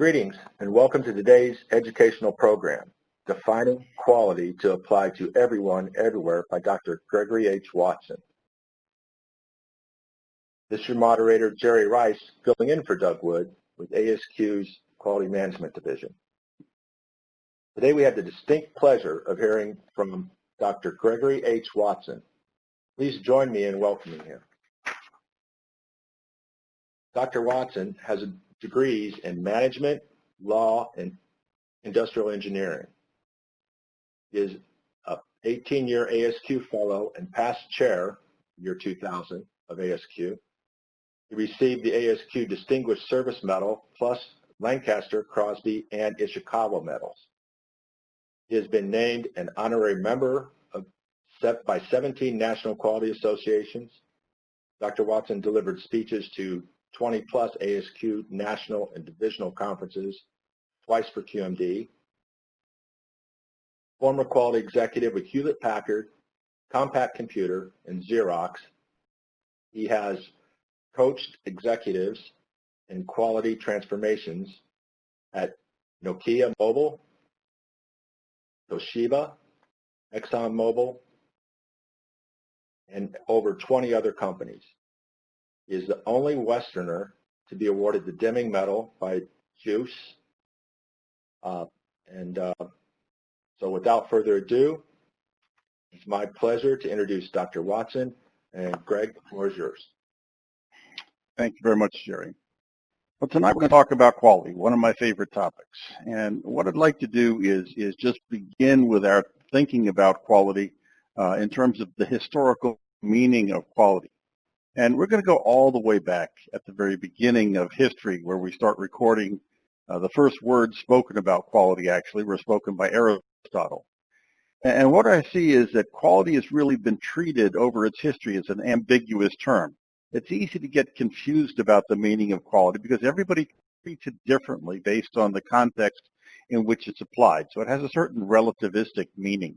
Greetings and welcome to today's educational program, Defining Quality to Apply to Everyone, Everywhere by Dr. Gregory H. Watson. This is your moderator, Jerry Rice, filling in for Doug Wood with ASQ's Quality Management Division. Today we have the distinct pleasure of hearing from Dr. Gregory H. Watson. Please join me in welcoming him. Dr. Watson has degrees in management, law, and industrial engineering. He is an 18-year ASQ fellow and past chair, year 2000, of ASQ. He received the ASQ Distinguished Service Medal, plus Lancaster, Crosby, and Ishikawa medals. He has been named an honorary member by 17 national quality associations. Dr. Watson delivered speeches to 20-plus ASQ national and divisional conferences, twice for QMD. Former quality executive with Hewlett-Packard, Compaq Computer, and Xerox. He has coached executives in quality transformations at Nokia Mobile, Toshiba, ExxonMobil, and over 20 other companies. He is the only Westerner to be awarded the Deming Medal by JUICE. So without further ado, it's my pleasure to introduce Dr. Watson. And Greg, the floor is yours. Thank you very much, Jerry. Well, tonight we're going to talk about quality, one of my favorite topics. And what I'd like to do is just begin with our thinking about quality in terms of the historical meaning of quality. And we're going to go all the way back at the very beginning of history, where we start recording the first words spoken about quality actually were spoken by Aristotle. And what I see is that quality has really been treated over its history as an ambiguous term. It's easy to get confused about the meaning of quality because everybody treats it differently based on the context in which it's applied. So it has a certain relativistic meaning.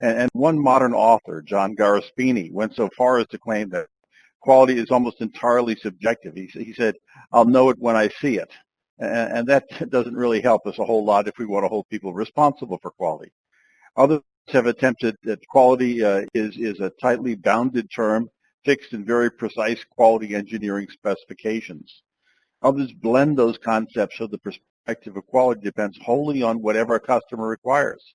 And one modern author, John Garaspini, went so far as to claim that quality is almost entirely subjective. He said, I'll know it when I see it. And that doesn't really help us a whole lot if we want to hold people responsible for quality. Others have attempted that quality is a tightly bounded term fixed in very precise quality engineering specifications. Others blend those concepts so the perspective of quality depends wholly on whatever a customer requires.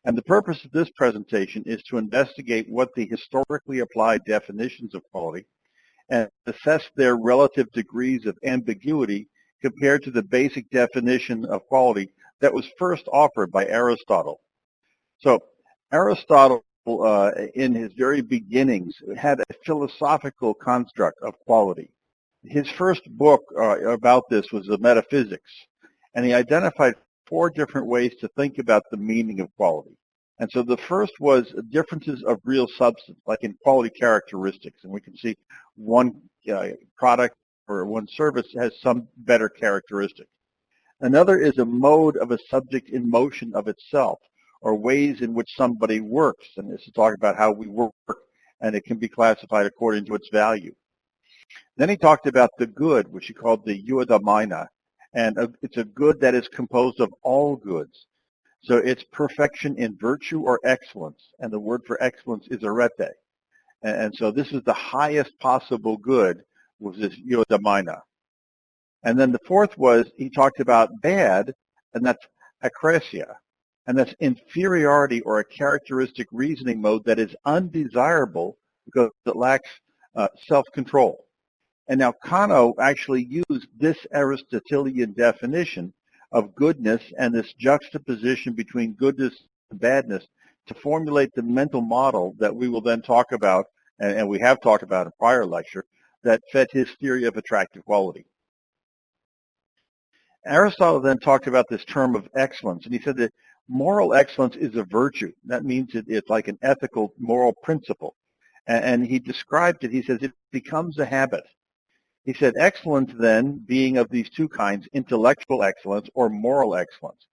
And the purpose of this presentation is to investigate what the historically applied definitions of quality and assess their relative degrees of ambiguity compared to the basic definition of quality that was first offered by Aristotle. So Aristotle, in his very beginnings, had a philosophical construct of quality. His first book about this was the Metaphysics, and he identified 4 different ways to think about the meaning of quality. And so the first was differences of real substance, like in quality characteristics. And we can see one product or one service has some better characteristic. Another is a mode of a subject in motion of itself, or ways in which somebody works. And this is talking about how we work, and it can be classified according to its value. Then he talked about the good, which he called the eudaimonia. And it's a good that is composed of all goods. So it's perfection in virtue or excellence. And the word for excellence is arete. And so this is the highest possible good, was this eudaimonia. And then the fourth was, he talked about bad, and that's akrasia. And that's inferiority or a characteristic reasoning mode that is undesirable because it lacks self-control. And now Kano actually used this Aristotelian definition of goodness and this juxtaposition between goodness and badness to formulate the mental model that we will then talk about, and we have talked about in a prior lecture, that fed his theory of attractive quality. Aristotle then talked about this term of excellence, and he said that moral excellence is a virtue. That means it's like an ethical, moral principle. And he described it, he says, it becomes a habit. He said excellence then being of these 2 kinds, intellectual excellence or moral excellence.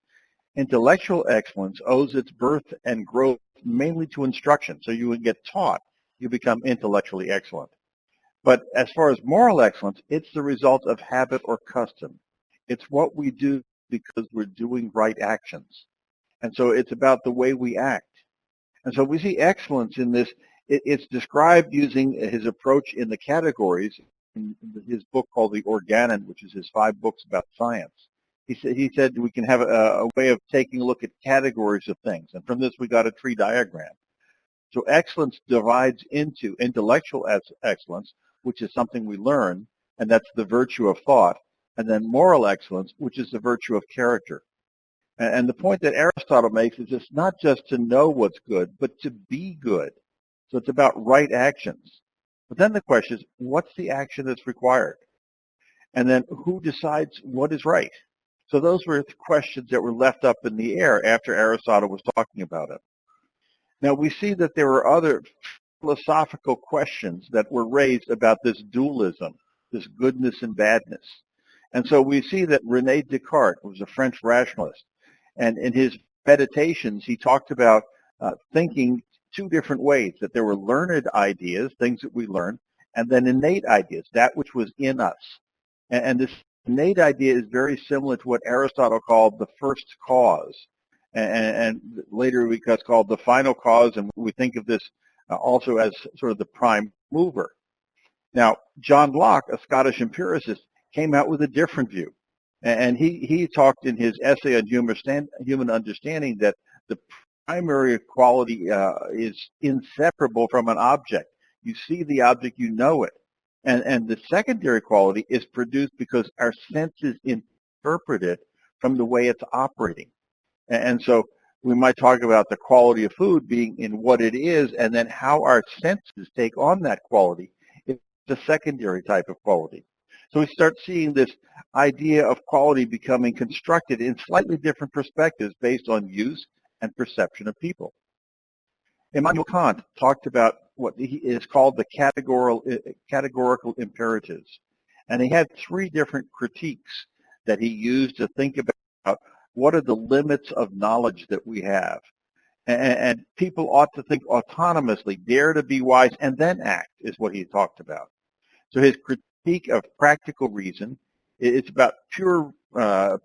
Intellectual excellence owes its birth and growth mainly to instruction. So you would get taught, you become intellectually excellent. But as far as moral excellence, it's the result of habit or custom. It's what we do because we're doing right actions. And so it's about the way we act. And so we see excellence in this. It's described using his approach in the categories in his book called The Organon, which is his 5 books about science. He said we can have a way of taking a look at categories of things. And from this, we got a tree diagram. So excellence divides into intellectual excellence, which is something we learn, and that's the virtue of thought, and then moral excellence, which is the virtue of character. And the point that Aristotle makes is it's not just to know what's good, but to be good. So it's about right actions. But then the question is, what's the action that's required? And then who decides what is right? So those were questions that were left up in the air after Aristotle was talking about it. Now we see that there were other philosophical questions that were raised about this dualism, this goodness and badness. And so we see that René Descartes was a French rationalist. And in his meditations, he talked about thinking 2 different ways, that there were learned ideas, things that we learn, and then innate ideas, that which was in us. And this innate idea is very similar to what Aristotle called the first cause. And later we called the final cause, and we think of this also as sort of the prime mover. Now, John Locke, a Scottish empiricist, came out with a different view. And he talked in his essay on human understanding that the primary quality is inseparable from an object. You see the object, you know it. And the secondary quality is produced because our senses interpret it from the way it's operating. And so we might talk about the quality of food being in what it is, and then how our senses take on that quality is the secondary type of quality. So we start seeing this idea of quality becoming constructed in slightly different perspectives based on use and perception of people. Immanuel Kant talked about what is called the categorical imperatives. And he had 3 different critiques that he used to think about what are the limits of knowledge that we have. And people ought to think autonomously, dare to be wise, and then act, is what he talked about. So his critique of practical reason, it's about pure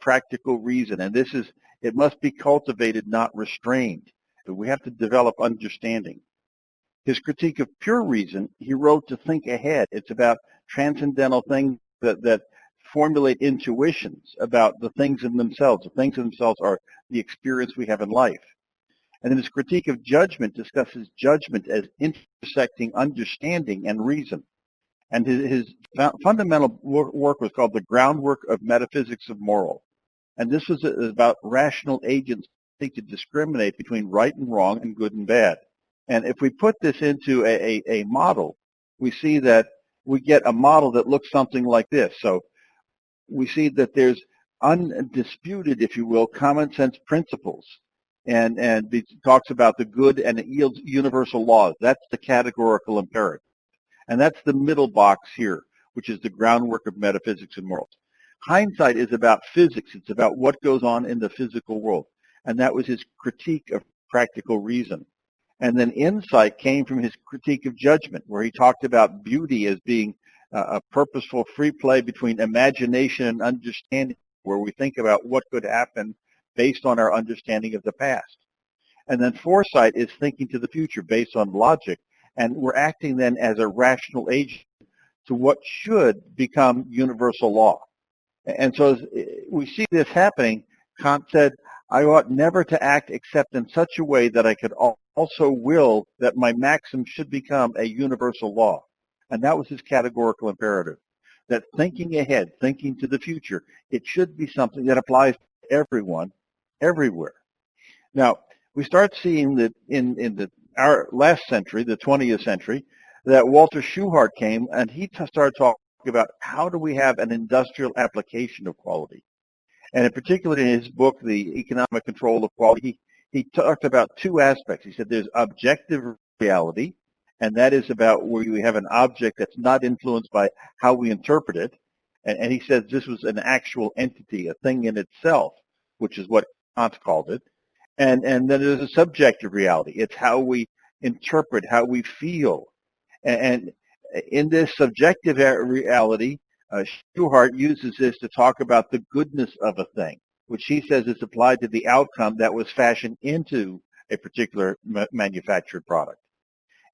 practical reason, and this is, it must be cultivated, not restrained. But we have to develop understanding. His critique of pure reason, he wrote to think ahead. It's about transcendental things that formulate intuitions about the things in themselves. The things in themselves are the experience we have in life. And then his critique of judgment discusses judgment as intersecting understanding and reason. And his fundamental work was called The Groundwork of Metaphysics of Moral. And this was about rational agents to discriminate between right and wrong and good and bad. And if we put this into a model, we see that we get a model that looks something like this. So we see that there's undisputed, if you will, common sense principles. And it talks about the good, and it yields universal laws. That's the categorical imperative. And that's the middle box here, which is the groundwork of metaphysics and morals. Hindsight is about physics. It's about what goes on in the physical world. And that was his critique of practical reason. And then insight came from his critique of judgment, where he talked about beauty as being a purposeful free play between imagination and understanding, where we think about what could happen based on our understanding of the past. And then foresight is thinking to the future based on logic, and we're acting then as a rational agent to what should become universal law. And so as we see this happening, Kant said, I ought never to act except in such a way that I could also will that my maxim should become a universal law. And that was his categorical imperative, that thinking ahead, thinking to the future, it should be something that applies to everyone, everywhere. Now, we start seeing that in our last century, the 20th century, that Walter Shewhart came and he started talking about how do we have an industrial application of quality. And in particular in his book, The Economic Control of Quality, he talked about 2 aspects. He said there's objective reality, and that is about where you have an object that's not influenced by how we interpret it. And he says this was an actual entity, a thing in itself, which is what Kant called it. And then there's a subjective reality. It's how we interpret, how we feel. And in this subjective reality, Shewhart uses this to talk about the goodness of a thing, which he says is applied to the outcome that was fashioned into a particular manufactured product.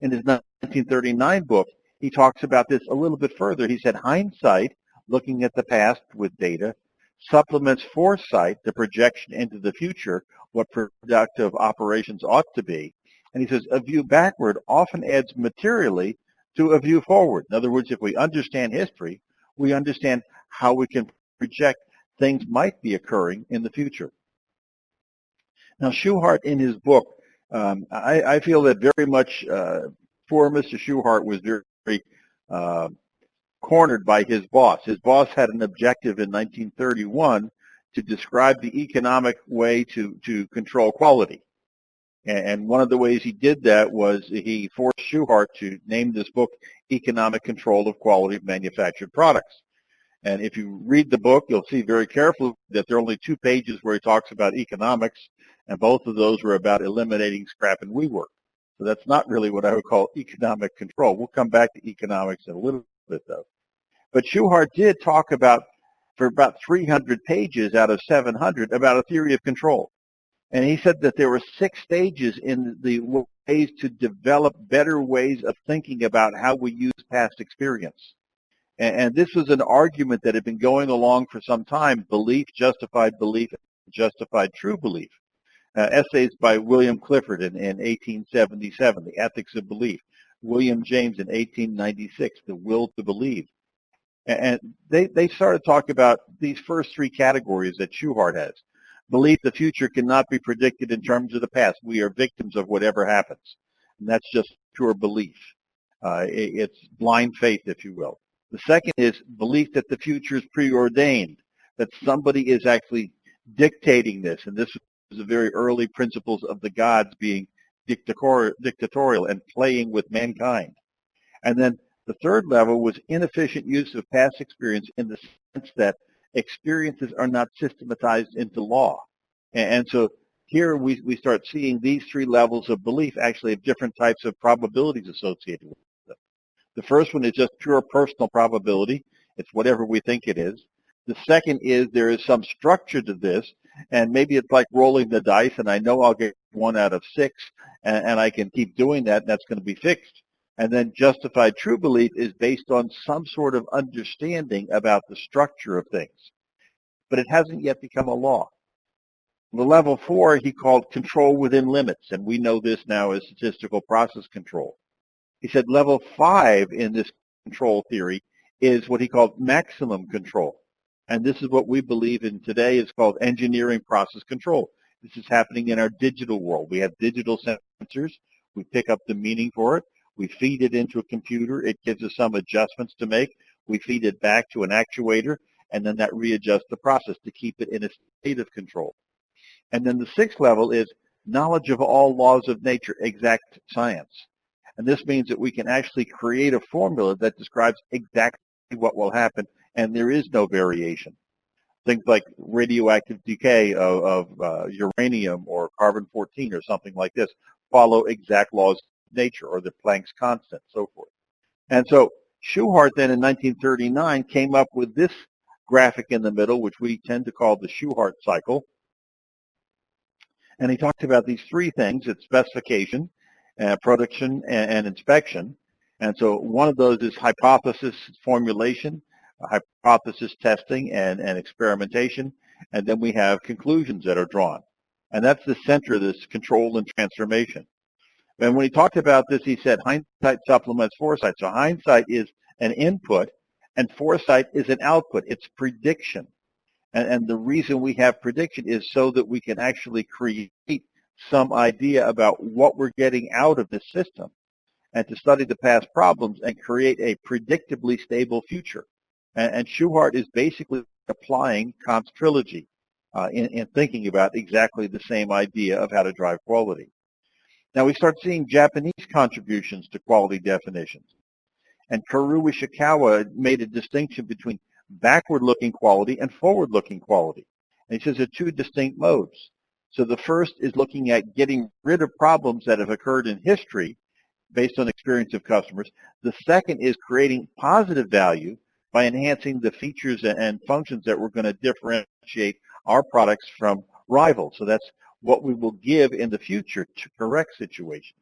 In his 1939 book, he talks about this a little bit further. He said, hindsight, looking at the past with data, supplements foresight, the projection into the future, what productive operations ought to be. And he says, a view backward often adds materially to a view forward. In other words, if we understand history, we understand how we can project things might be occurring in the future. Now, Shewhart, in his book, I feel that very much poor Mr. Shewhart was very cornered by his boss. His boss had an objective in 1931 to describe the economic way to control quality. And one of the ways he did that was he forced Shewhart to name this book Economic Control of Quality of Manufactured Products. And if you read the book, you'll see very carefully that there are only 2 pages where he talks about economics, and both of those were about eliminating scrap and rework. So that's not really what I would call economic control. We'll come back to economics in a little bit, though. But Shewhart did talk about, for about 300 pages out of 700, about a theory of control. And he said that there were 6 stages in the ways to develop better ways of thinking about how we use past experience. And this was an argument that had been going along for some time: belief, justified true belief. Essays by William Clifford in 1877, The Ethics of Belief. William James in 1896, The Will to Believe. And they started talking about these first 3 categories that Shewhart has. Belief, the future cannot be predicted in terms of the past. We are victims of whatever happens. And that's just pure belief. It's blind faith, if you will. The second is belief that the future is preordained, that somebody is actually dictating this. And this was the very early principles of the gods being dictatorial and playing with mankind. And then the third level was inefficient use of past experience in the sense that experiences are not systematized into law. And so here we start seeing these 3 levels of belief actually have different types of probabilities associated with them. The first one is just pure personal probability. It's whatever we think it is. The second is there is some structure to this, and maybe it's like rolling the dice, and I know I'll get 1 out of 6, and I can keep doing that, and that's going to be fixed. And then justified true belief is based on some sort of understanding about the structure of things. But it hasn't yet become a law. The level 4 he called control within limits, and we know this now as statistical process control. He said level 5 in this control theory is what he called maximum control. And this is what we believe in today is called engineering process control. This is happening in our digital world. We have digital sensors. We pick up the meaning for it. We feed it into a computer. It gives us some adjustments to make. We feed it back to an actuator, and then that readjusts the process to keep it in a state of control. And then the 6th level is knowledge of all laws of nature, exact science. And this means that we can actually create a formula that describes exactly what will happen, and there is no variation. Things like radioactive decay of uranium or carbon-14 or something like this follow exact laws of nature, or the Planck's constant, so forth. And so Shewhart then in 1939 came up with this graphic in the middle, which we tend to call the Shewhart cycle. And he talked about these 3 things. It's specification, production, and inspection. And so one of those is hypothesis formulation, hypothesis testing, and experimentation. And then we have conclusions that are drawn. And that's the center of this control and transformation. And when he talked about this, he said hindsight supplements foresight. So hindsight is an input, and foresight is an output. It's prediction. And the reason we have prediction is so that we can actually create some idea about what we're getting out of this system, and to study the past problems and create a predictably stable future. And Shewhart is basically applying Kant's trilogy in thinking about exactly the same idea of how to drive quality. Now we start seeing Japanese contributions to quality definitions. And Kaoru Ishikawa made a distinction between backward-looking quality and forward-looking quality. And he says there are 2 distinct modes. So the first is looking at getting rid of problems that have occurred in history based on experience of customers. The second is creating positive value by enhancing the features and functions that we're going to differentiate our products from rivals. So that's what we will give in the future to correct situations.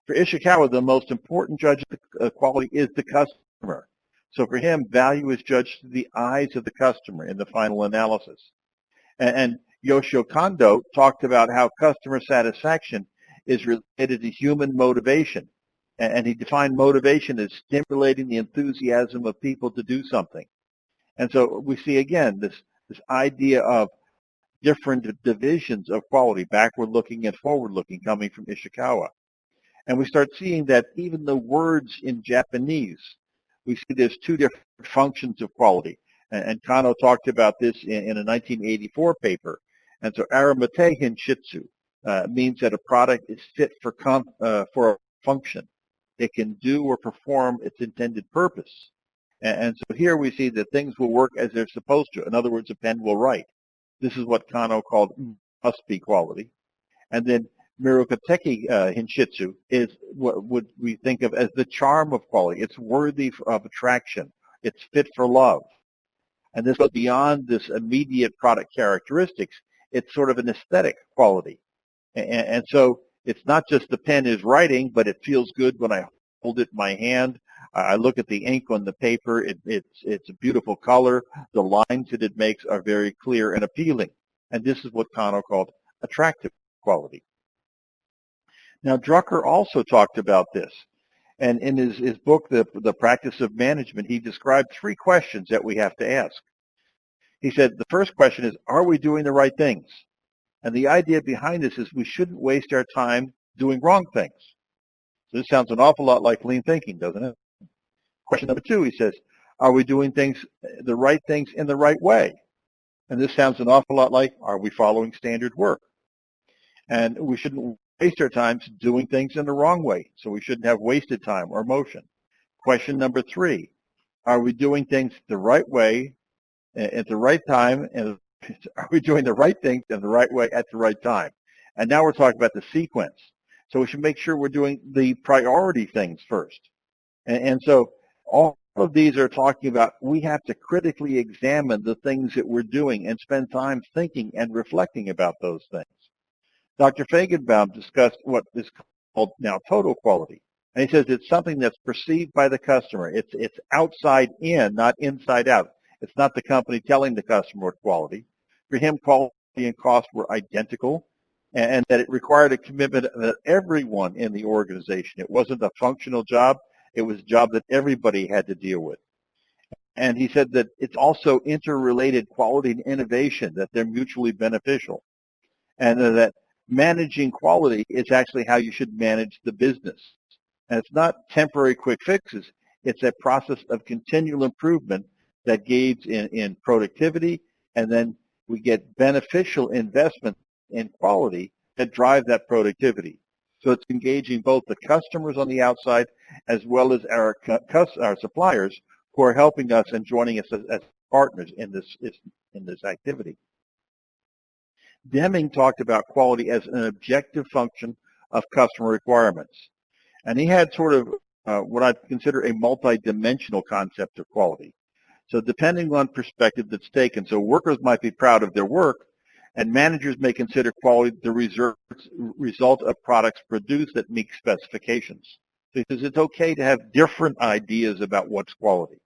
For Ishikawa, the most important judge of quality is the customer. So for him, value is judged through the eyes of the customer in the final analysis. And Yoshio Kondo talked about how customer satisfaction is related to human motivation. And he defined motivation as stimulating the enthusiasm of people to do something. And so we see, again, this idea of different divisions of quality, backward-looking and forward-looking, coming from Ishikawa. And we start seeing that even the words in Japanese, we see there's two different functions of quality. And Kano talked about this in a 1984 paper. And so aramate hinshitsu means that a product is fit for a function. It can do or perform its intended purpose. And so here we see that things will work as they're supposed to. In other words, a pen will write. This is what Kano called must-be quality. And then Mirokateki hinshitsu is what would we think of as the charm of quality. It's worthy of attraction. It's fit for love. And this goes beyond this immediate product characteristics. It's sort of an aesthetic quality. And so it's not just the pen is writing, but it feels good when I hold it in my hand. I look at the ink on the paper. It's a beautiful color. The lines that it makes are very clear and appealing. And this is what Kano called attractive quality. Now, Drucker also talked about this. And in his book, The Practice of Management, he described three questions that we have to ask. He said, the first question is, are we doing the right things? And the idea behind this is we shouldn't waste our time doing wrong things. So this sounds an awful lot like lean thinking, doesn't it? Question number two, he says, are we doing the right things in the right way? And this sounds an awful lot like, are we following standard work? And we shouldn't waste our time doing things in the wrong way. So we shouldn't have wasted time or motion. Question number three, are we doing things the right way at the right time? And are we doing the right things in the right way at the right time? And now we're talking about the sequence. So we should make sure we're doing the priority things first. And so all of these are talking about we have to critically examine the things that we're doing and spend time thinking and reflecting about those things. Dr. Feigenbaum discussed what is called now total quality. And he says it's something that's perceived by the customer. It's outside in, not inside out. It's not the company telling the customer what quality. For him, quality and cost were identical, and that it required a commitment of everyone in the organization. It wasn't a functional job. It was a job that everybody had to deal with. And he said that it's also interrelated quality and innovation, that they're mutually beneficial. And that managing quality is actually how you should manage the business. And it's not temporary quick fixes. It's a process of continual improvement that gauges in productivity, and then we get beneficial investment in quality that drive that productivity. So it's engaging both the customers on the outside as well as our suppliers who are helping us and joining us as partners in this activity. Deming talked about quality as an objective function of customer requirements. And he had sort of what I'd consider a multi-dimensional concept of quality. So depending on perspective that's taken, so workers might be proud of their work, and managers may consider quality the result of products produced that meet specifications. So he says it's okay to have different ideas about what's quality.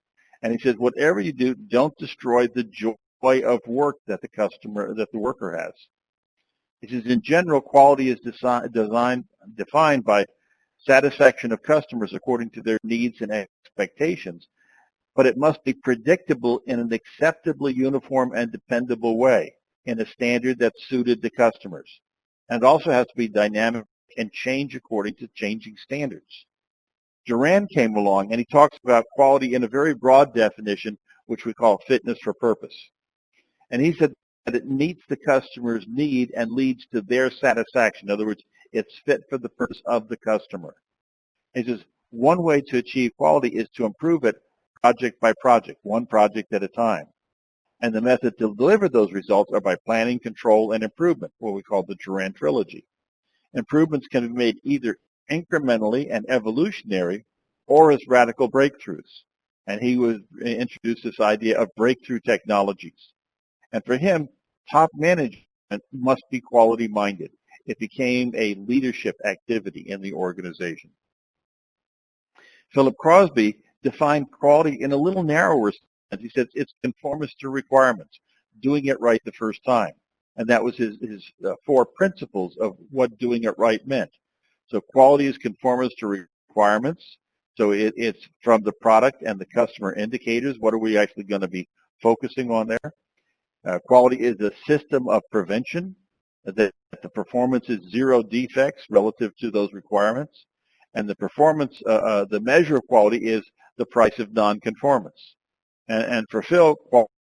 And he says whatever you do, don't destroy the joy of work that the worker has. He says in general, quality is defined by satisfaction of customers according to their needs and expectations, but it must be predictable in an acceptably uniform and dependable way, in a standard that's suited to customers. And it also has to be dynamic and change according to changing standards. Duran came along and he talks about quality in a very broad definition, which we call fitness for purpose. And he said that it meets the customer's need and leads to their satisfaction. In other words, it's fit for the purpose of the customer. He says one way to achieve quality is to improve it project by project, one project at a time. And the method to deliver those results are by planning, control, and improvement, what we call the Duran trilogy. Improvements can be made either incrementally and evolutionary or as radical breakthroughs. and he was introduced this idea of breakthrough technologies. And for him, top management must be quality-minded. It became a leadership activity in the organization. Philip Crosby defined quality in a little narrower sense. He said it's conformance to requirements, doing it right the first time. And that was his 4 principles of what doing it right meant. So quality is conformance to requirements. So it's from the product and the customer indicators. What are we actually going to be focusing on there? Quality is a system of prevention, that the performance is 0 defects relative to those requirements. And the performance, the measure of quality is the price of nonconformance. And for Phil,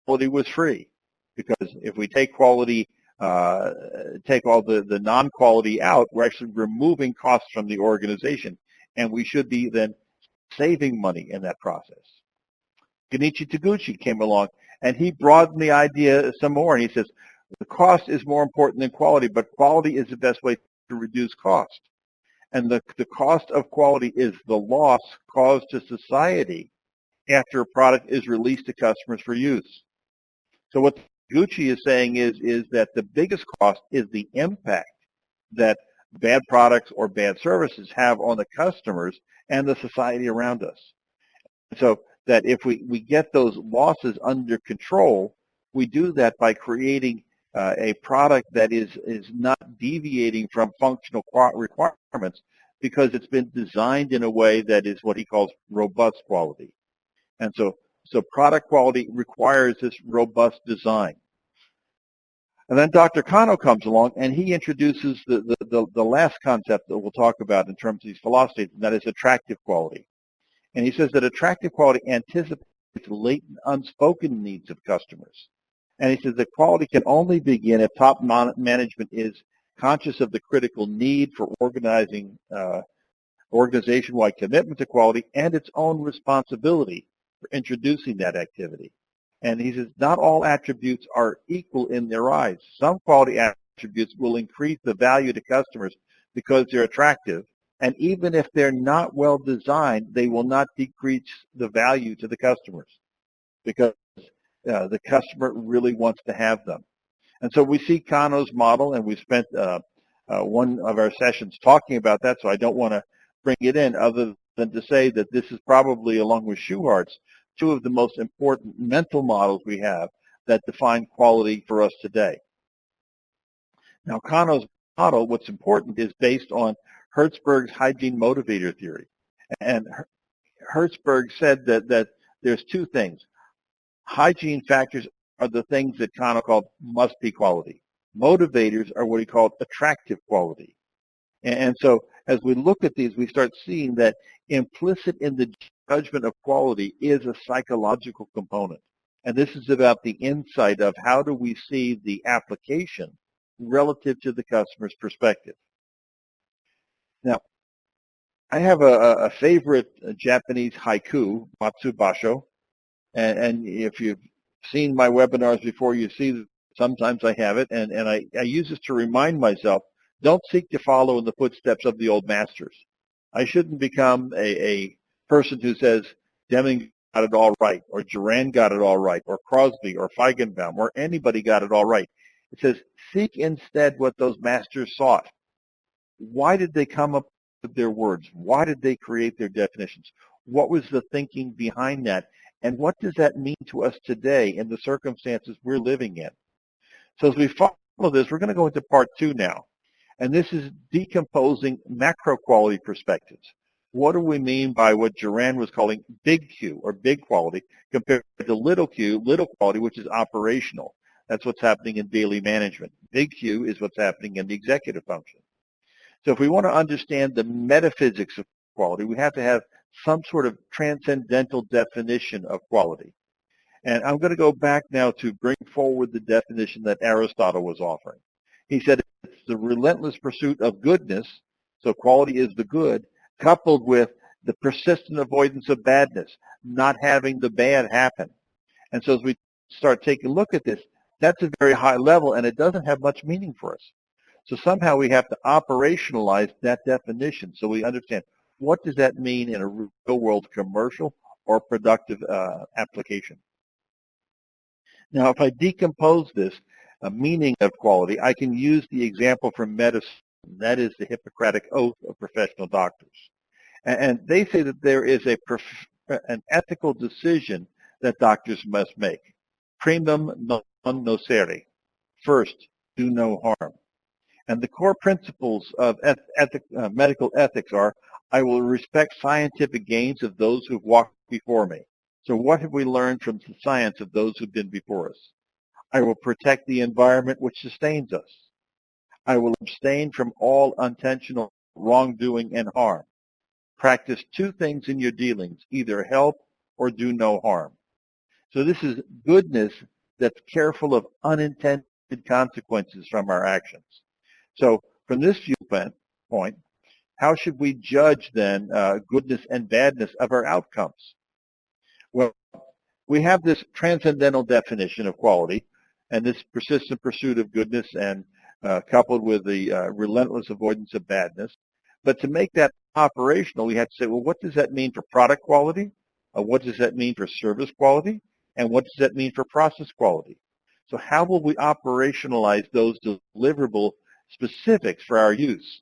quality was free, because if we take quality, take all the non-quality out, we're actually removing costs from the organization, and we should be then saving money in that process. Genichi Taguchi came along, and he broadened the idea some more, and he says, the cost is more important than quality, but quality is the best way to reduce cost. And the cost of quality is the loss caused to society after a product is released to customers for use. So what Taguchi is saying is that the biggest cost is the impact that bad products or bad services have on the customers and the society around us. So that if we get those losses under control, we do that by creating a product that is not deviating from functional requirements, because it's been designed in a way that is what he calls robust quality. And so product quality requires this robust design. And then Dr. Kano comes along, and he introduces the last concept that we'll talk about in terms of these philosophies, and that is attractive quality. And he says that attractive quality anticipates latent unspoken needs of customers. And he says that quality can only begin if top management is conscious of the critical need for organization-wide commitment to quality and its own responsibility for introducing that activity. And he says not all attributes are equal in their eyes. Some quality attributes will increase the value to customers because they're attractive, and even if they're not well designed, they will not decrease the value to the customers, because the customer really wants to have them. And so we see Kano's model, and we spent one of our sessions talking about that, so I don't want to bring it in other than to say that this is probably, along with Shewhart's, 2 of the most important mental models we have that define quality for us today. Now, Kano's model, what's important, is based on Hertzberg's hygiene motivator theory. And Hertzberg said that there's 2 things. Hygiene factors are the things that Kano called must-be quality. Motivators are what he called attractive quality. And so as we look at these, we start seeing that implicit in the judgment of quality is a psychological component. And this is about the insight of how do we see the application relative to the customer's perspective. Now, I have a favorite Japanese haiku, Matsubasho, and if you've seen my webinars before, you see that sometimes I have it, and I use this to remind myself, don't seek to follow in the footsteps of the old masters. I shouldn't become a person who says Deming got it all right, or Duran got it all right, or Crosby, or Feigenbaum, or anybody got it all right. It says, seek instead what those masters sought. Why did they come up with their words? Why did they create their definitions? What was the thinking behind that? And what does that mean to us today in the circumstances we're living in? So as we follow this, we're going to go into part 2 now. And this is decomposing macro quality perspectives. What do we mean by what Duran was calling big Q, or big quality, compared to little q, little quality, which is operational? That's what's happening in daily management. Big Q is what's happening in the executive function. So if we want to understand the metaphysics of quality, we have to have some sort of transcendental definition of quality. And I'm going to go back now to bring forward the definition that Aristotle was offering. He said it's the relentless pursuit of goodness, so quality is the good, coupled with the persistent avoidance of badness, not having the bad happen. And so as we start taking a look at this, that's a very high level, and it doesn't have much meaning for us. So somehow we have to operationalize that definition so we understand what does that mean in a real-world commercial or productive application. Now, if I decompose this meaning of quality, I can use the example from medicine. That is the Hippocratic Oath of professional doctors. And they say that there is an ethical decision that doctors must make. Primum non nocere. First, do no harm. And the core principles of medical ethics are, I will respect scientific gains of those who've walked before me. So what have we learned from the science of those who've been before us? I will protect the environment which sustains us. I will abstain from all intentional wrongdoing and harm. Practice two things in your dealings, either help or do no harm. So this is goodness that's careful of unintended consequences from our actions. So from this viewpoint, how should we judge then goodness and badness of our outcomes? Well, we have this transcendental definition of quality, and this persistent pursuit of goodness and coupled with the relentless avoidance of badness. But to make that operational, we have to say, well, what does that mean for product quality? What does that mean for service quality? And what does that mean for process quality? So how will we operationalize those deliverable specifics for our use?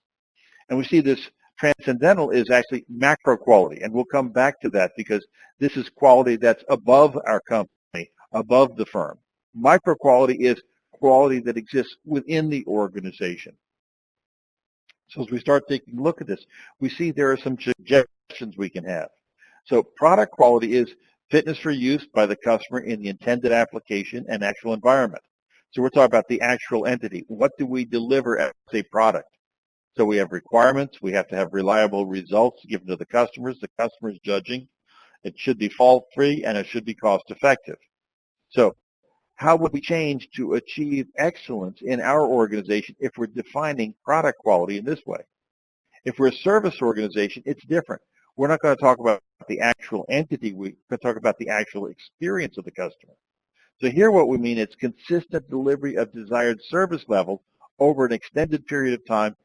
And we see this transcendental is actually macro quality, and we'll come back to that because this is quality that's above our company, above the firm. Micro quality is quality that exists within the organization. So as we start taking a look at this, we see there are some suggestions we can have. So product quality is fitness for use by the customer in the intended application and actual environment. So we're talking about the actual entity. What do we deliver as a product? So we have requirements. We have to have reliable results given to the customers. The customer is judging. It should be fault-free, and it should be cost-effective. So how would we change to achieve excellence in our organization if we're defining product quality in this way? If we're a service organization, it's different. We're not going to talk about the actual entity. We're going to talk about the actual experience of the customer. So here what we mean is consistent delivery of desired service level over an extended period of time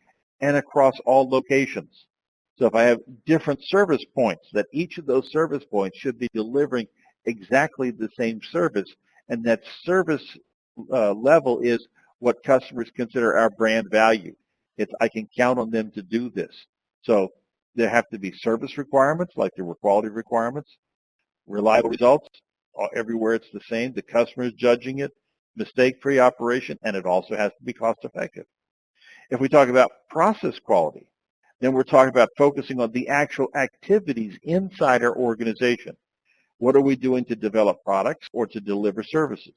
and across all locations. So if I have different service points, that each of those service points should be delivering exactly the same service, and that service level is what customers consider our brand value. I can count on them to do this. So there have to be service requirements, like there were quality requirements, reliable results, everywhere it's the same, the customer is judging it, mistake-free operation, and it also has to be cost-effective. If we talk about process quality, then we're talking about focusing on the actual activities inside our organization. What are we doing to develop products or to deliver services?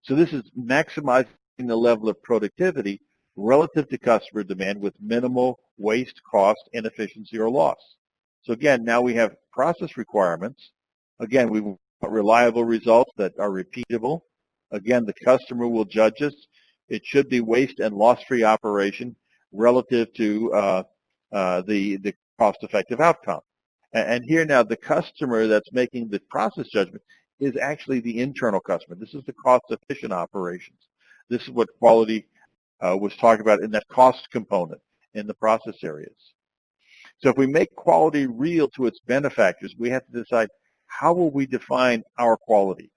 So this is maximizing the level of productivity relative to customer demand with minimal waste, cost, inefficiency, or loss. So again, now we have process requirements. Again, we want reliable results that are repeatable. Again, the customer will judge us. It should be waste and loss-free operation relative to the cost-effective outcome. And here now, the customer that's making the process judgment is actually the internal customer. This is the cost-efficient operations. This is what quality was talking about in that cost component in the process areas. So if we make quality real to its benefactors, we have to decide how will we define our quality.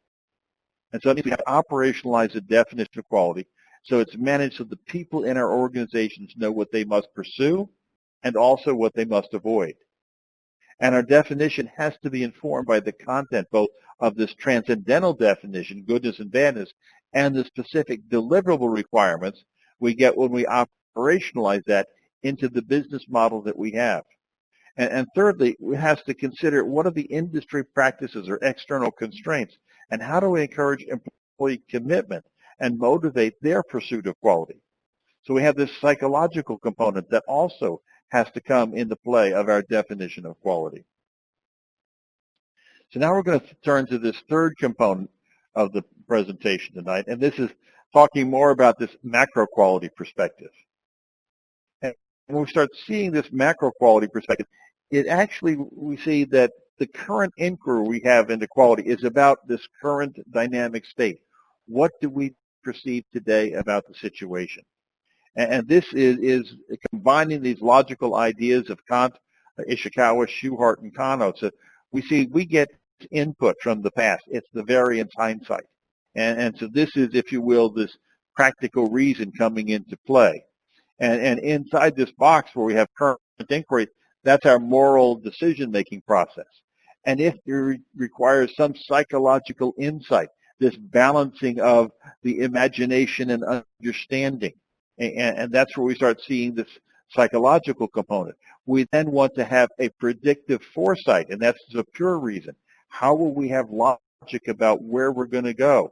And so we have to operationalize the definition of quality so it's managed so the people in our organizations know what they must pursue and also what they must avoid. And our definition has to be informed by the content both of this transcendental definition, goodness and badness, and the specific deliverable requirements we get when we operationalize that into the business model that we have. And thirdly, we have to consider what are the industry practices or external constraints, and how do we encourage employee commitment and motivate their pursuit of quality. So we have this psychological component that also has to come into play of our definition of quality. So now we're going to turn to this third component of the presentation tonight, and this is talking more about this macro quality perspective. And when we start seeing this macro quality perspective, it actually, we see that the current inquiry we have into quality is about this current dynamic state. What do we perceive today about the situation? And this is combining these logical ideas of Kant, Ishikawa, Shewhart, and Kano. So we get input from the past. It's the variance hindsight. And so this is, if you will, this practical reason coming into play. And inside this box where we have current inquiry, that's our moral decision-making process. And if it requires some psychological insight, this balancing of the imagination and understanding, and that's where we start seeing this psychological component. We then want to have a predictive foresight, and that's the pure reason. How will we have logic about where we're going to go?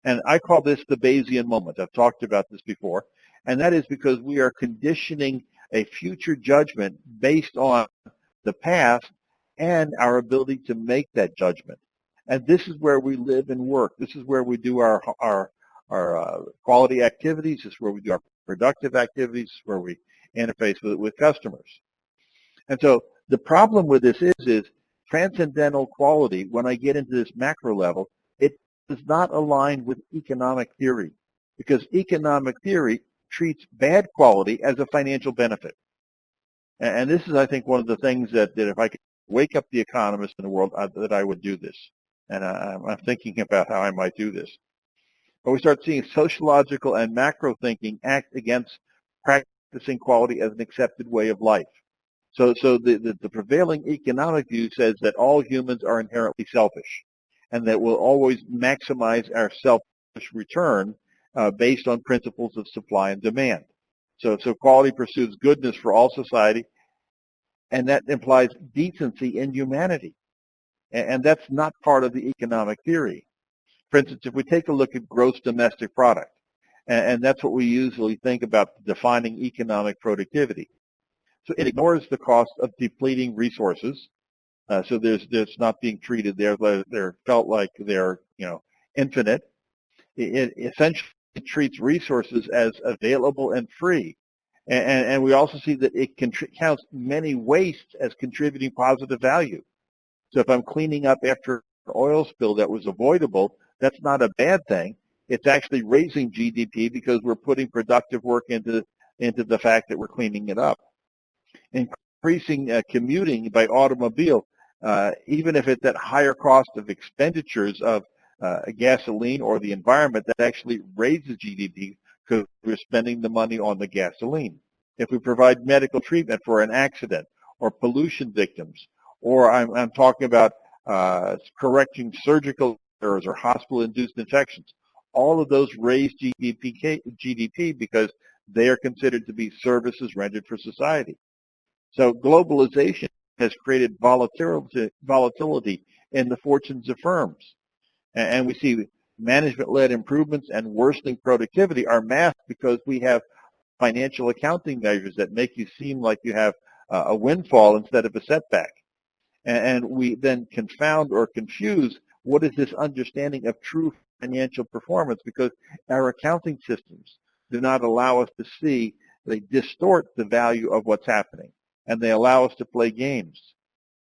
And I call this the Bayesian moment. I've talked about this before. And that is because we are conditioning a future judgment based on the past and our ability to make that judgment. And this is where we live and work. This is where we do our quality activities. This is where we do our productive activities. This is where we interface with customers. And so the problem with this is transcendental quality, when I get into this macro level, it does not align with economic theory, because economic theory treats bad quality as a financial benefit. And this is, I think, one of the things that if I could wake up the economists in the world, that I would do this. And I'm thinking about how I might do this. But we start seeing sociological and macro thinking act against practicing quality as an accepted way of life. So the prevailing economic view says that all humans are inherently selfish, and that we'll always maximize our selfish return based on principles of supply and demand. So quality pursues goodness for all society, and that implies decency in humanity. And that's not part of the economic theory. For instance, if we take a look at gross domestic product, and that's what we usually think about defining economic productivity. So it ignores the cost of depleting resources. So there's not being treated there. They're felt like they're, infinite. It essentially treats resources as available and free. And we also see that it counts many wastes as contributing positive value. So if I'm cleaning up after an oil spill that was avoidable, that's not a bad thing. It's actually raising GDP because we're putting productive work into the fact that we're cleaning it up. Increasing commuting by automobile, even if it's at higher cost of expenditures of gasoline or the environment, that actually raises GDP because we're spending the money on the gasoline. If we provide medical treatment for an accident or pollution victims, or I'm talking about correcting surgical errors or hospital-induced infections, all of those raise GDP because they are considered to be services rendered for society. So globalization has created volatility in the fortunes of firms. And we see management-led improvements and worsening productivity are masked because we have financial accounting measures that make you seem like you have a windfall instead of a setback. And we then confound or confuse what is this understanding of true financial performance, because our accounting systems do not allow us to see. They distort the value of what's happening, and they allow us to play games.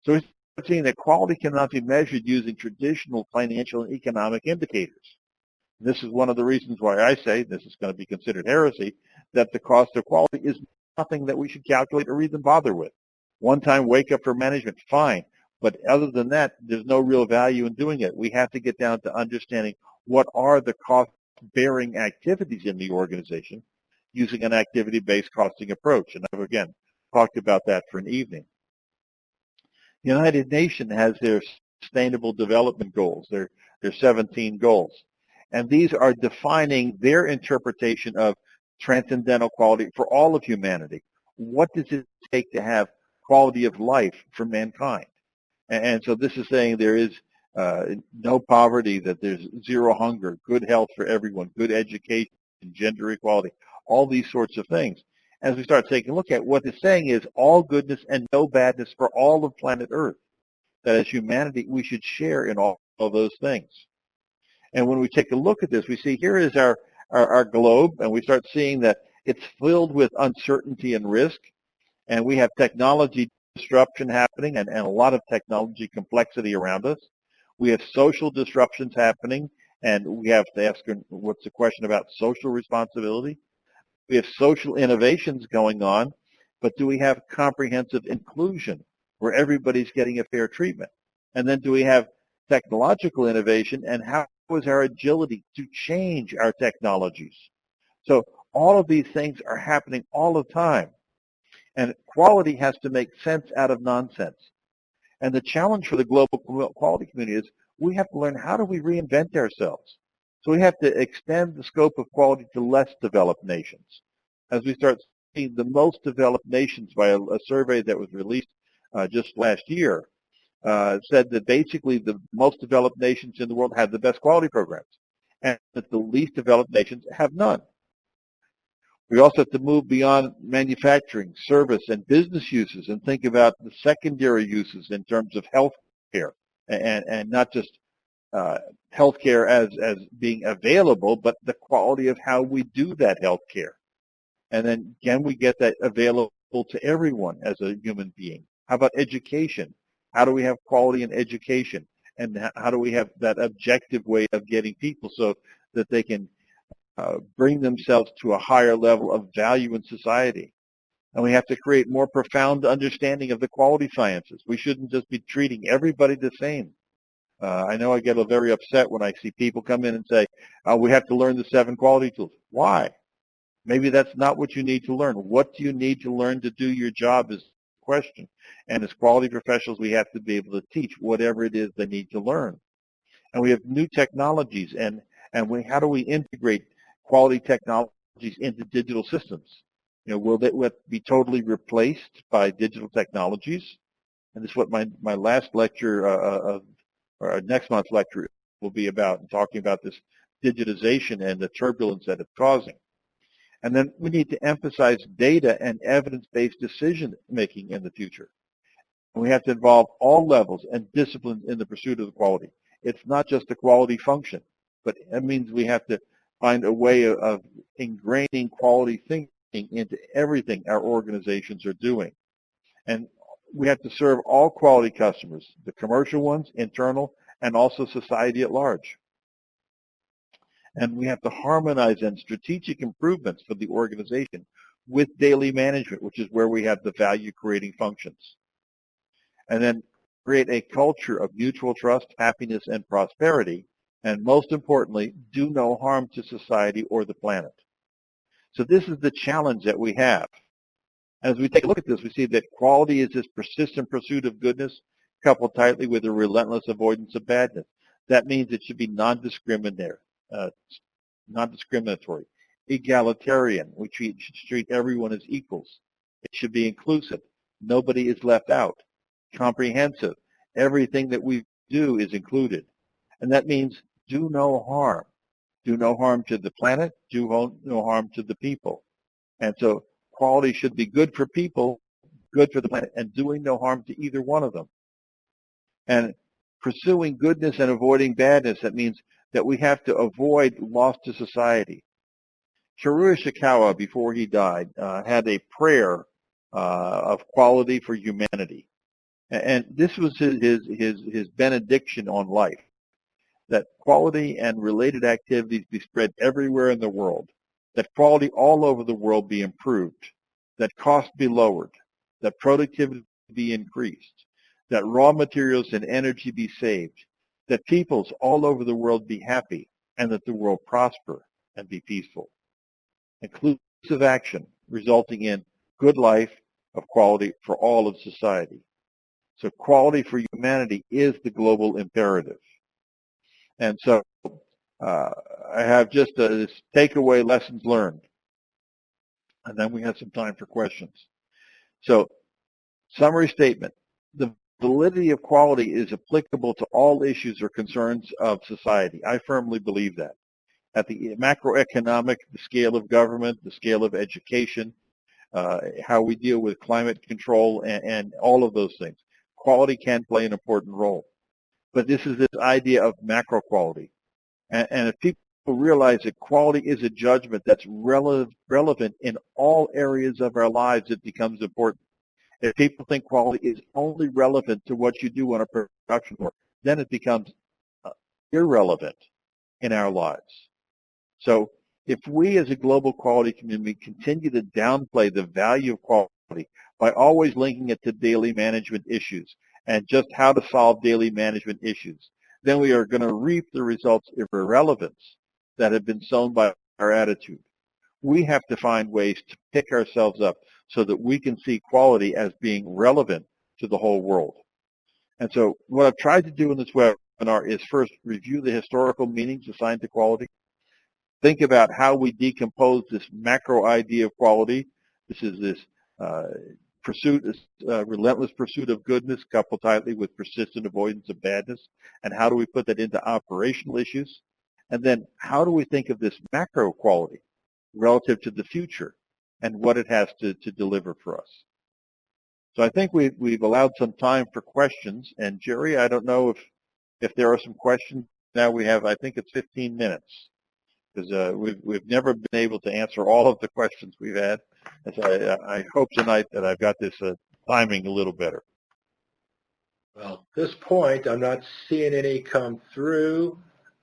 So we're seeing that quality cannot be measured using traditional financial and economic indicators. This is one of the reasons why I say, this is going to be considered heresy, that the cost of quality is nothing that we should calculate or even bother with. One-time wake-up for management, fine. But other than that, there's no real value in doing it. We have to get down to understanding what are the cost-bearing activities in the organization using an activity-based costing approach. And I've, again, talked about that for an evening. The United Nations has their Sustainable Development Goals, their 17 goals. And these are defining their interpretation of transcendental quality for all of humanity. What does it take to have quality of life for mankind? And so this is saying there is no poverty, that there's zero hunger, good health for everyone, good education, gender equality, all these sorts of things. As we start taking a look at what it's saying is all goodness and no badness for all of planet Earth, that as humanity we should share in all of those things. And when we take a look at this, we see here is our globe, and we start seeing that it's filled with uncertainty and risk, and we have technology disruption happening and a lot of technology complexity around us. We have social disruptions happening, and we have to ask what's the question about social responsibility. We have social innovations going on, but do we have comprehensive inclusion where everybody's getting a fair treatment? And then do we have technological innovation, and how is our agility to change our technologies? So all of these things are happening all the time. And quality has to make sense out of nonsense. And the challenge for the global quality community is we have to learn, how do we reinvent ourselves? So we have to extend the scope of quality to less developed nations. As we start seeing the most developed nations, by a survey that was released just last year, said that basically the most developed nations in the world have the best quality programs, and that the least developed nations have none. We also have to move beyond manufacturing, service, and business uses and think about the secondary uses in terms of health care, and not just health care as being available, but the quality of how we do that health care. And then can we get that available to everyone as a human being? How about education? How do we have quality in education? And how do we have that objective way of getting people so that they can bring themselves to a higher level of value in society? And we have to create more profound understanding of the quality sciences. We shouldn't just be treating everybody the same. I know I get very upset when I see people come in and say, we have to learn the 7 quality tools. Why? Maybe that's not what you need to learn. What do you need to learn to do your job is the question. And as quality professionals, we have to be able to teach whatever it is they need to learn. And we have new technologies, and how do we integrate quality technologies into digital systems? Will they be totally replaced by digital technologies? And this is what my last lecture, or next month's lecture, will be about, talking about this digitization and the turbulence that it's causing. And then we need to emphasize data and evidence-based decision-making in the future. And we have to involve all levels and disciplines in the pursuit of the quality. It's not just a quality function, but it means we have to find a way of ingraining quality thinking into everything our organizations are doing. And we have to serve all quality customers, the commercial ones, internal, and also society at large. And we have to harmonize and strategic improvements for the organization with daily management, which is where we have the value-creating functions. And then create a culture of mutual trust, happiness, and prosperity, and most importantly, do no harm to society or the planet. So this is the challenge that we have. As we take a look at this, we see that quality is this persistent pursuit of goodness coupled tightly with a relentless avoidance of badness. That means it should be non-discriminatory, egalitarian. We should treat everyone as equals. It should be inclusive. Nobody is left out. Comprehensive. Everything that we do is included. And that means do no harm. Do no harm to the planet. Do no harm to the people. And so quality should be good for people, good for the planet, and doing no harm to either one of them. And pursuing goodness and avoiding badness, that means that we have to avoid loss to society. Shiroya Ishikawa, before he died, had a prayer of quality for humanity. And this was his benediction on life, that quality and related activities be spread everywhere in the world, that quality all over the world be improved, that cost be lowered, that productivity be increased, that raw materials and energy be saved, that peoples all over the world be happy, and that the world prosper and be peaceful. Inclusive action resulting in good life of quality for all of society. So quality for humanity is the global imperative. And so I have just this takeaway lessons learned. And then we have some time for questions. So summary statement. The validity of quality is applicable to all issues or concerns of society. I firmly believe that. At the macroeconomic, the scale of government, the scale of education, how we deal with climate control and all of those things, quality can play an important role. But this is this idea of macro quality. And if people realize that quality is a judgment that's relevant in all areas of our lives, it becomes important. If people think quality is only relevant to what you do on a production floor, then it becomes irrelevant in our lives. So if we as a global quality community continue to downplay the value of quality by always linking it to daily management issues and just how to solve daily management issues, then we are going to reap the results of irrelevance that have been sown by our attitude. We have to find ways to pick ourselves up so that we can see quality as being relevant to the whole world. And so what I've tried to do in this webinar is first review the historical meanings assigned to quality, think about how we decompose this macro idea of quality. This is this relentless pursuit of goodness coupled tightly with persistent avoidance of badness, and how do we put that into operational issues? And then how do we think of this macro quality relative to the future and what it has to deliver for us? So I think we've allowed some time for questions. And Jerry, I don't know if there are some questions. Now we have, I think it's 15 minutes, because we've never been able to answer all of the questions we've had. And so I hope tonight that I've got this timing a little better. Well, at this point, I'm not seeing any come through.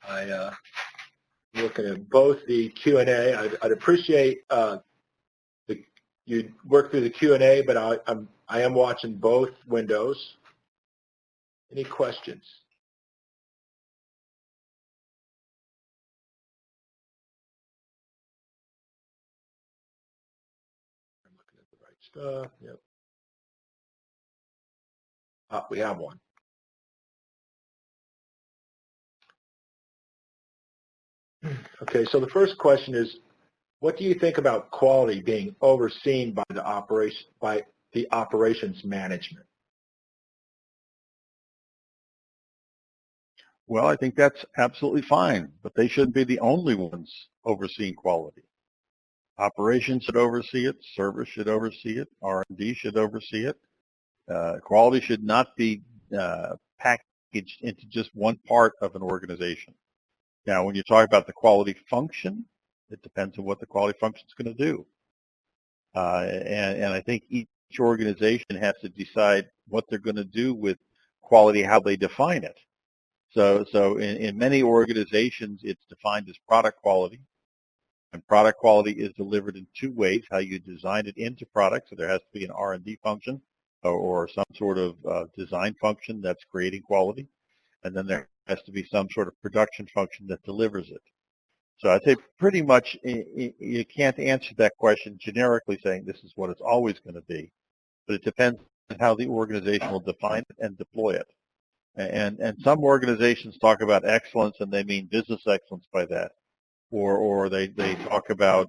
I'm looking at both the Q&A. I'd appreciate you'd work through the Q&A, but I am watching both windows. Any questions? I'm looking at the right stuff. Yep. We have one. Okay, so the first question is, what do you think about quality being overseen by the operations management? Well, I think that's absolutely fine, but they shouldn't be the only ones overseeing quality. Operations should oversee it, service should oversee it, R&D should oversee it. Quality should not be packaged into just one part of an organization. Now, when you talk about the quality function, it depends on what the quality function is going to do. And I think each organization has to decide what they're going to do with quality, how they define it. So in many organizations, it's defined as product quality. And product quality is delivered in two ways: how you design it into products, so there has to be an R&D function or some sort of design function that's creating quality. And then there has to be some sort of production function that delivers it. So I'd say pretty much you can't answer that question generically saying this is what it's always going to be, but it depends on how the organization will define it and deploy it. And some organizations talk about excellence and they mean business excellence by that, or they talk about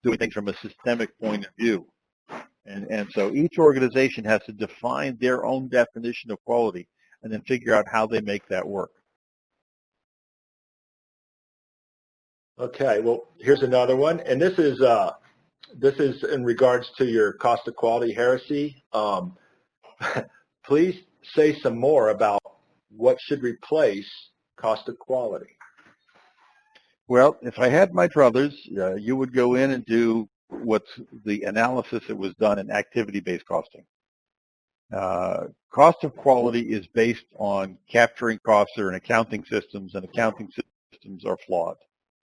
doing things from a systemic point of view. And so each organization has to define their own definition of quality and then figure out how they make that work. Okay, well, here's another one, and this is in regards to your cost of quality heresy. Please say some more about what should replace cost of quality. Well, if I had my druthers, you would go in and do what's the analysis that was done in activity-based costing. Cost of quality is based on capturing costs that are in accounting systems, and accounting systems are flawed.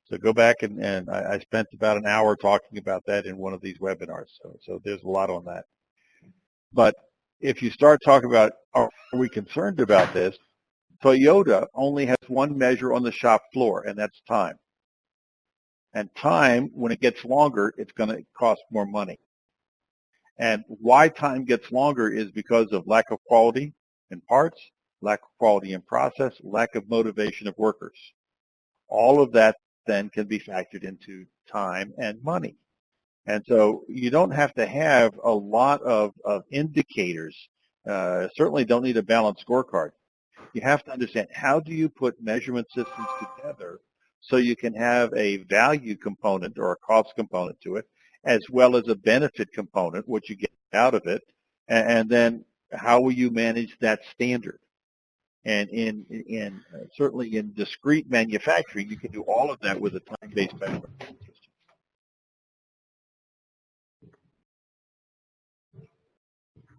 So go back and I spent about an hour talking about that in one of these webinars. So there's a lot on that. But if you start talking about, are we concerned about this, Toyota only has one measure on the shop floor, and that's time. And time, when it gets longer, it's going to cost more money. And why time gets longer is because of lack of quality in parts, lack of quality in process, lack of motivation of workers. All of that then can be factored into time and money. And so you don't have to have a lot of indicators. Certainly don't need a balanced scorecard. You have to understand, how do you put measurement systems together so you can have a value component or a cost component to it, as well as a benefit component, what you get out of it, and then how will you manage that standard? And certainly in discrete manufacturing, you can do all of that with a time-based measurement system.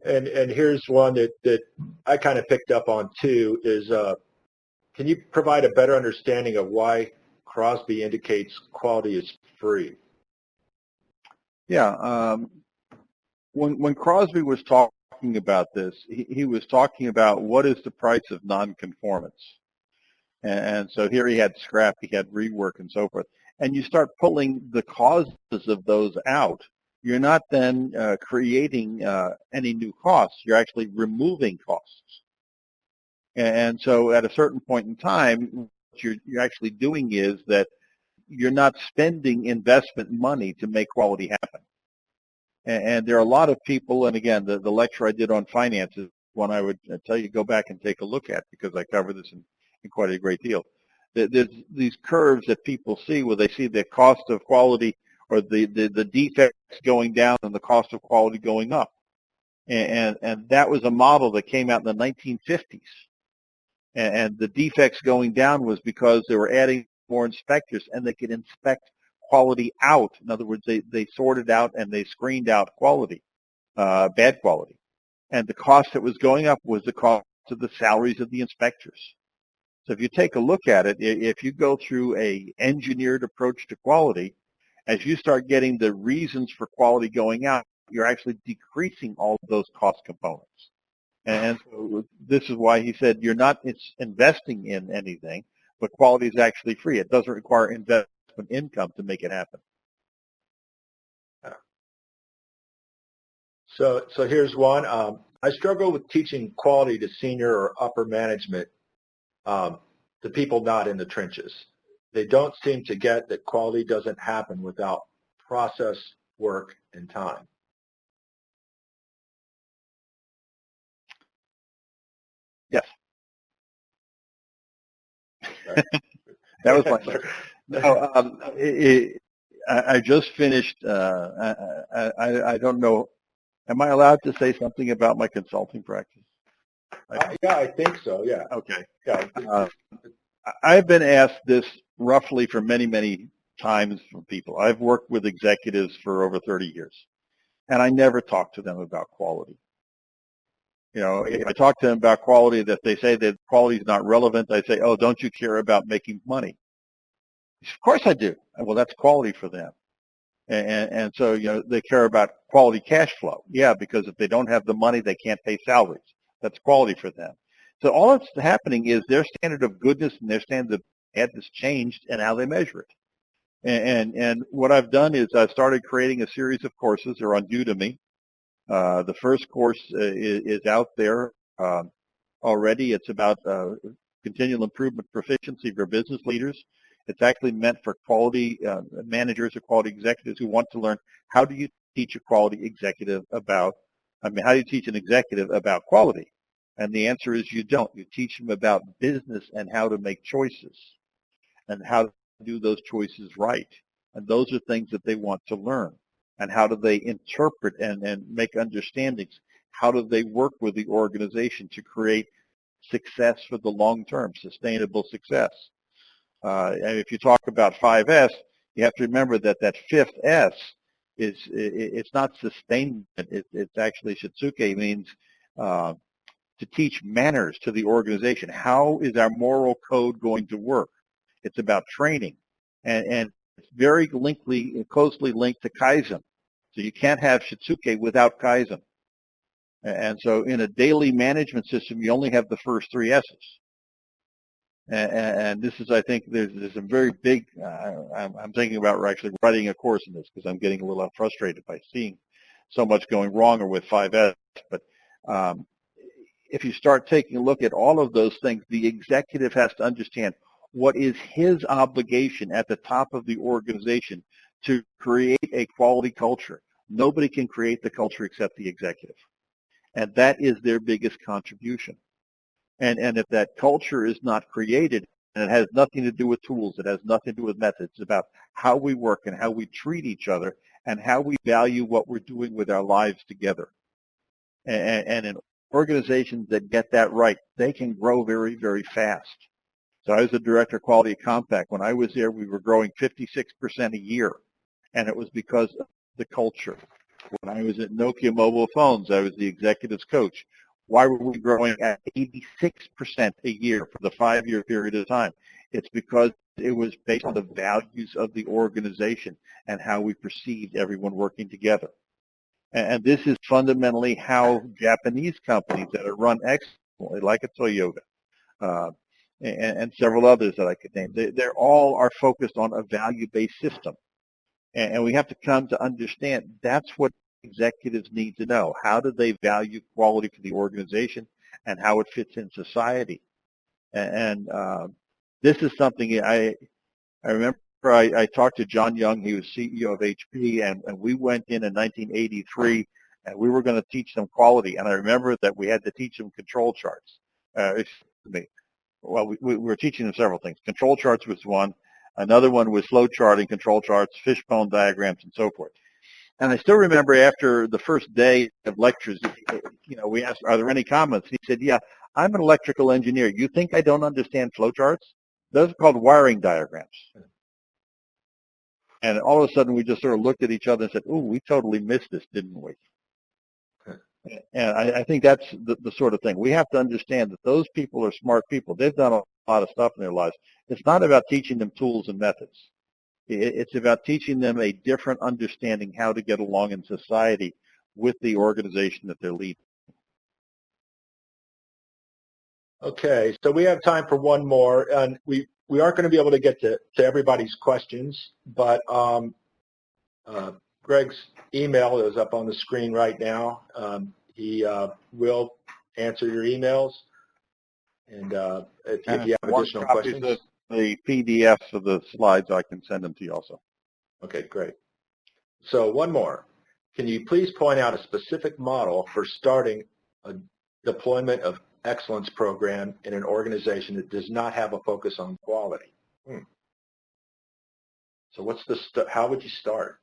And here's one that I kind of picked up on too, is can you provide a better understanding of why Crosby indicates quality is free? Yeah. When Crosby was talking talking about this, he was talking about what is the price of nonconformance. And so here he had scrap, he had rework, and so forth. And you start pulling the causes of those out. You're not then creating any new costs. You're actually removing costs. And so at a certain point in time, what you're actually doing is that you're not spending investment money to make quality happen. And there are a lot of people, and again, the lecture I did on finances, one I would tell you go back and take a look at, because I cover this in quite a great deal. There's these curves that people see where they see the cost of quality or the defects going down and the cost of quality going up. And that was a model that came out in the 1950s. And the defects going down was because they were adding more inspectors and they could inspect quality out. In other words, they sorted out and they screened out quality, bad quality. And the cost that was going up was the cost of the salaries of the inspectors. So if you take a look at it, if you go through a engineered approach to quality, as you start getting the reasons for quality going out, you're actually decreasing all of those cost components. And so this is why he said you're not investing in anything, but quality is actually free. It doesn't require investment income to make it happen. So here's one. I struggle with teaching quality to senior or upper management, to people not in the trenches. They don't seem to get that quality doesn't happen without process, work, and time. Yes. Right. That was my no, I just finished, I don't know, am I allowed to say something about my consulting practice? Yeah, I think so, yeah. Okay. Yeah. I've been asked this roughly for many, many times from people. I've worked with executives for over 30 years, and I never talk to them about quality. You know, if I talk to them about quality, that they say that quality is not relevant, I say, oh, don't you care about making money? Of course I do. Well, that's quality for them. And so, you know, they care about quality cash flow. Yeah, because if they don't have the money, they can't pay salaries. That's quality for them. So all that's happening is their standard of goodness and their standard of badness changed and how they measure it. And what I've done is I've started creating a series of courses. They're on Udemy. The first course is out there already. It's about continual improvement proficiency for business leaders. It's actually meant for quality managers or quality executives who want to learn how do you teach a quality executive about, how do you teach an executive about quality? And the answer is you don't. You teach them about business and how to make choices and how to do those choices right. And those are things that they want to learn. And how do they interpret and make understandings? How do they work with the organization to create success for the long term, sustainable success? And if you talk about 5S, you have to remember that that fifth S it's not sustainment. It's actually Shitsuke means to teach manners to the organization. How is our moral code going to work? It's about training, and it's very closely linked to Kaizen. So you can't have Shitsuke without Kaizen. And so in a daily management system, you only have the first three S's. And this is, I think, there's some very big, I'm thinking about actually writing a course in this because I'm getting a little frustrated by seeing so much going wrong or with 5S. But if you start taking a look at all of those things, the executive has to understand what is his obligation at the top of the organization to create a quality culture. Nobody can create the culture except the executive. And that is their biggest contribution. And if that culture is not created, and it has nothing to do with tools, it has nothing to do with methods, it's about how we work and how we treat each other and how we value what we're doing with our lives together. And in organizations that get that right, they can grow very, very fast. So I was the director of quality at Compaq. When I was there, we were growing 56% a year, and it was because of the culture. When I was at Nokia Mobile Phones, I was the executive's coach. Why were we growing at 86% a year for the 5-year period of time? It's because it was based on the values of the organization and how we perceived everyone working together. And this is fundamentally how Japanese companies that are run excellently, like a Toyota, and several others that I could name, they all are focused on a value-based system. And we have to come to understand that's what executives need to know. How do they value quality for the organization and how it fits in society? And this is something I remember I talked to John Young. He was CEO of HP, and we went in 1983, and we were going to teach them quality. And I remember that we had to teach them control charts. Well, we were teaching them several things. Control charts was one. Another one was flow charting, control charts, fishbone diagrams, and so forth. And I still remember after the first day of lectures, we asked, are there any comments? He said, yeah, I'm an electrical engineer. You think I don't understand flow charts? Those are called wiring diagrams. And all of a sudden, we just sort of looked at each other and said, ooh, we totally missed this, didn't we? And I think that's the sort of thing. We have to understand that those people are smart people. They've done a lot of stuff in their lives. It's not about teaching them tools and methods. It's about teaching them a different understanding how to get along in society with the organization that they're leading. Okay, so we have time for one more, and we aren't going to be able to get to everybody's questions, but Greg's email is up on the screen right now. He will answer your emails, and if you have additional questions. Of the PDFs of the slides, I can send them to you also. Okay, great. So one more. Can you please point out a specific model for starting a deployment of excellence program in an organization that does not have a focus on quality? So how would you start?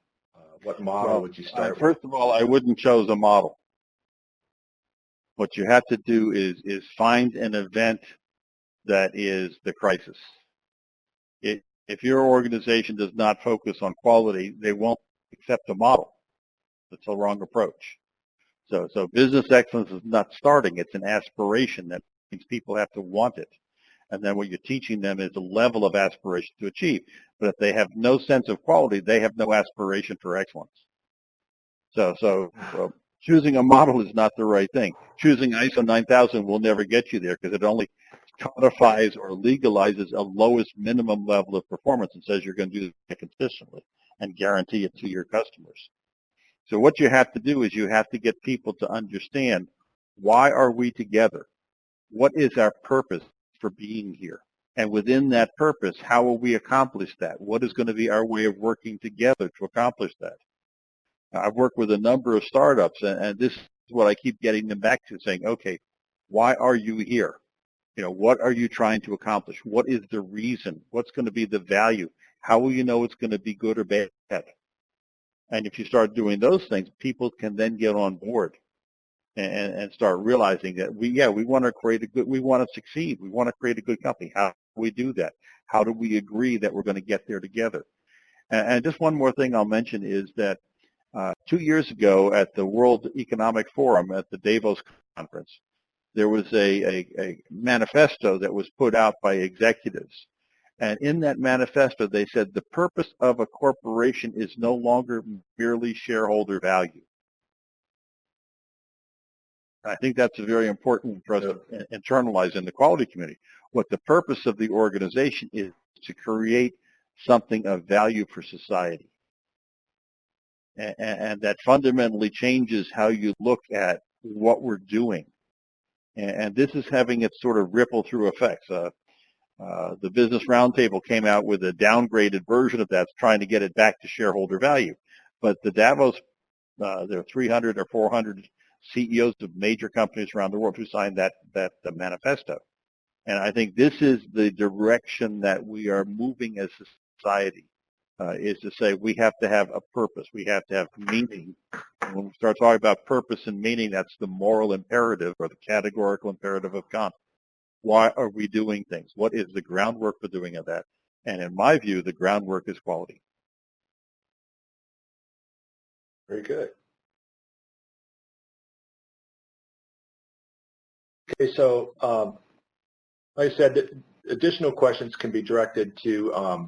What model would you start with? First of all, I wouldn't choose a model. What you have to do is find an event that is the crisis. If your organization does not focus on quality, they won't accept a model. That's a wrong approach. So business excellence is not starting. It's an aspiration. That means people have to want it. And then what you're teaching them is a level of aspiration to achieve. But if they have no sense of quality, they have no aspiration for excellence. So choosing a model is not the right thing. Choosing ISO 9000 will never get you there because it only codifies or legalizes a lowest minimum level of performance and says you're going to do it consistently and guarantee it to your customers. So what you have to do is you have to get people to understand, why are we together? What is our purpose for being here? And within that purpose, how will we accomplish that? What is going to be our way of working together to accomplish that? I've worked with a number of startups, and this is what I keep getting them back to, saying, okay, why are you here? What are you trying to accomplish? What is the reason? What's going to be the value? How will you know it's going to be good or bad? And if you start doing those things, people can then get on board and start realizing that we want to succeed. We want to create a good company. How do we do that? How do we agree that we're going to get there together? And just one more thing I'll mention is that 2 years ago at the World Economic Forum at the Davos conference, there was a manifesto that was put out by executives. And in that manifesto, they said the purpose of a corporation is no longer merely shareholder value. I think that's very important for us to internalize in the quality community. What the purpose of the organization is to create something of value for society. And that fundamentally changes how you look at what we're doing. And this is having its sort of ripple through effects. The Business Roundtable came out with a downgraded version of that, trying to get it back to shareholder value. But the Davos, there are 300 or 400 CEOs of major companies around the world who signed that manifesto. And I think this is the direction that we are moving as a society, is to say we have to have a purpose. We have to have meaning. And when we start talking about purpose and meaning, that's the moral imperative or the categorical imperative of Kant. Why are we doing things? What is the groundwork for doing that? And in my view, the groundwork is quality. Very good. Okay, so like I said, additional questions can be directed to